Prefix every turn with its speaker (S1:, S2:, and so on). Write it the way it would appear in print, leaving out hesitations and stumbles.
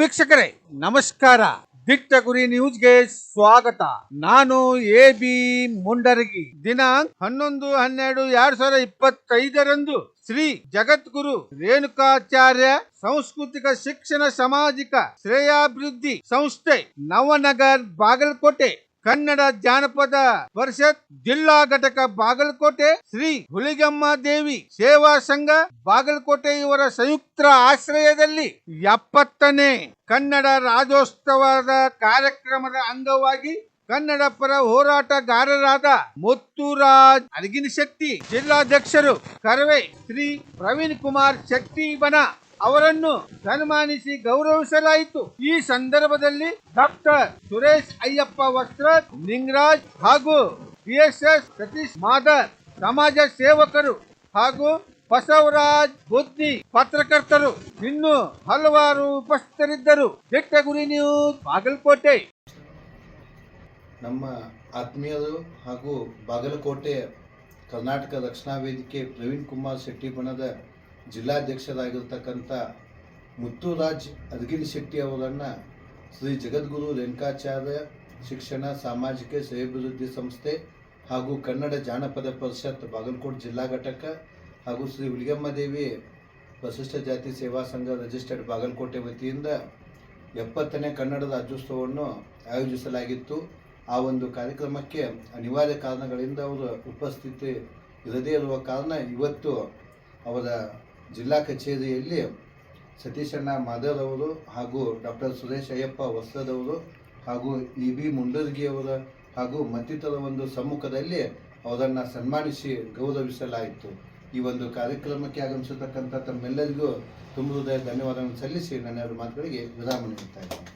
S1: ವೀಕ್ಷಕರೇ ನಮಸ್ಕಾರ. ದಿಟ್ಟ ಗುರಿ ನ್ಯೂಸ್ಗೆ ಸ್ವಾಗತ. ನಾನು AB ಮುಂಡರಗಿ. ದಿನಾಂಕ 11/12/2025 ಶ್ರೀ ಜಗದ್ಗುರು ರೇಣುಕಾಚಾರ್ಯ ಸಾಂಸ್ಕೃತಿಕ ಶಿಕ್ಷಣ ಸಾಮಾಜಿಕ ಶ್ರೇಯಾಭಿವೃದ್ಧಿ ಸಂಸ್ಥೆ ನವನಗರ್ ಬಾಗಲಕೋಟೆ ಕನ್ನಡ ಜಾನಪದ ಪರಿಷತ್ ಜಿಲ್ಲಾ ಘಟಕ ಬಾಗಲಕೋಟೆ ಶ್ರೀ ಹುಲಿಗೆಮ್ಮ ದೇವಿ ಸೇವಾ ಸಂಘ ಬಾಗಲಕೋಟೆ ಇವರ ಸಂಯುಕ್ತ ಆಶ್ರಯದಲ್ಲಿ 70ನೇ ಕನ್ನಡ ರಾಜ್ಯೋತ್ಸವದ ಕಾರ್ಯಕ್ರಮದ ಅಂಗವಾಗಿ ಕನ್ನಡ ಪರ ಹೋರಾಟಗಾರರಾದ ಮುತ್ತುರಾಜ್ ಅರಗಿನಶೆಟ್ಟಿ ಜಿಲ್ಲಾಧ್ಯಕ್ಷರು ಕರವೇ ಶ್ರೀ ಪ್ರವೀಣ್ ಕುಮಾರ್ ಶೆಟ್ಟಿ ಬನ ಅವರನ್ನು ಸನ್ಮಾನಿಸಿ ಗೌರವಿಸಲಾಯಿತು. ಈ ಸಂದರ್ಭದಲ್ಲಿ ಡಾಕ್ಟರ್ ಸುರೇಶ್ ಅಯ್ಯಪ್ಪ ವಸ್ತ್ರ ನಿಂಗರಾಜ್ ಹಾಗೂ PSS ಸತೀಶ್ ಮಾದರ್ ಸಮಾಜ ಸೇವಕರು ಹಾಗೂ ಬಸವರಾಜ್ ಬುದ್ಧಿ ಪತ್ರಕರ್ತರು ಇನ್ನು ಹಲವಾರು ಉಪಸ್ಥಿತರಿದ್ದರು. ದಿಟ್ಟ ಗುರಿ ನ್ಯೂಸ್ ಬಾಗಲಕೋಟೆ.
S2: ನಮ್ಮ ಆತ್ಮೀಯರು ಹಾಗೂ ಬಾಗಲಕೋಟೆ ಕರ್ನಾಟಕ ರಕ್ಷಣಾ ವೇದಿಕೆ ಪ್ರವೀಣ್ ಕುಮಾರ್ ಶೆಟ್ಟಿ ಬಣದ ಜಿಲ್ಲಾಧ್ಯಕ್ಷರಾಗಿರ್ತಕ್ಕಂಥ ಮುತ್ತುರಾಜ್ ಅರಗಿನಶೆಟ್ಟಿ ಅವರನ್ನು ಶ್ರೀ ಜಗದ್ಗುರು ರೇಣುಕಾಚಾರ್ಯ ಶಿಕ್ಷಣ ಸಾಮಾಜಿಕ ಶ್ರೇಯಾಭಿವೃದ್ಧಿ ಸಂಸ್ಥೆ ಹಾಗೂ ಕನ್ನಡ ಜಾನಪದ ಪರಿಷತ್ ಬಾಗಲಕೋಟೆ ಜಿಲ್ಲಾ ಘಟಕ ಹಾಗೂ ಶ್ರೀ ಹುಲಿಗೆಮ್ಮ ದೇವಿ ಪರಿಶಿಷ್ಟ ಜಾತಿ ಸೇವಾ ಸಂಘ ರಿಜಿಸ್ಟರ್ಡ್ ಬಾಗಲಕೋಟೆ ವತಿಯಿಂದ 70ನೇ ಕನ್ನಡ ರಾಜ್ಯೋತ್ಸವವನ್ನು ಆಯೋಜಿಸಲಾಗಿತ್ತು. ಆ ಒಂದು ಕಾರ್ಯಕ್ರಮಕ್ಕೆ ಅನಿವಾರ್ಯ ಕಾರಣಗಳಿಂದ ಅವರು ಉಪಸ್ಥಿತಿ ಇರದೇ ಇರುವ ಕಾರಣ ಇವತ್ತು ಅವರ ಜಿಲ್ಲಾ ಕಚೇರಿಯಲ್ಲಿ ಸತೀಶಣ್ಣ ಮಾದರ್ ಅವರು ಹಾಗೂ ಡಾಕ್ಟರ್ ಸುರೇಶ್ ಅಯ್ಯಪ್ಪ ವಸ್ತ್ರದವರು ಹಾಗೂ EB ಮುಂಡರ್ಗಿಯವರ ಹಾಗೂ ಮತ್ತಿತರ ಒಂದು ಸಮ್ಮುಖದಲ್ಲಿ ಅವರನ್ನು ಸನ್ಮಾನಿಸಿ ಗೌರವಿಸಲಾಯಿತು. ಈ ಒಂದು ಕಾರ್ಯಕ್ರಮಕ್ಕೆ ಆಗಮಿಸತಕ್ಕಂಥ ತಮ್ಮೆಲ್ಲರಿಗೂ ತುಂಬ ಹೃದಯ ಧನ್ಯವಾದಗಳನ್ನು ಸಲ್ಲಿಸಿ ನನ್ನ ಮಾತುಗಳಿಗೆ ವಿರಾಮ ನೀಡುತ್ತಾ ಇದ್ದೇನೆ.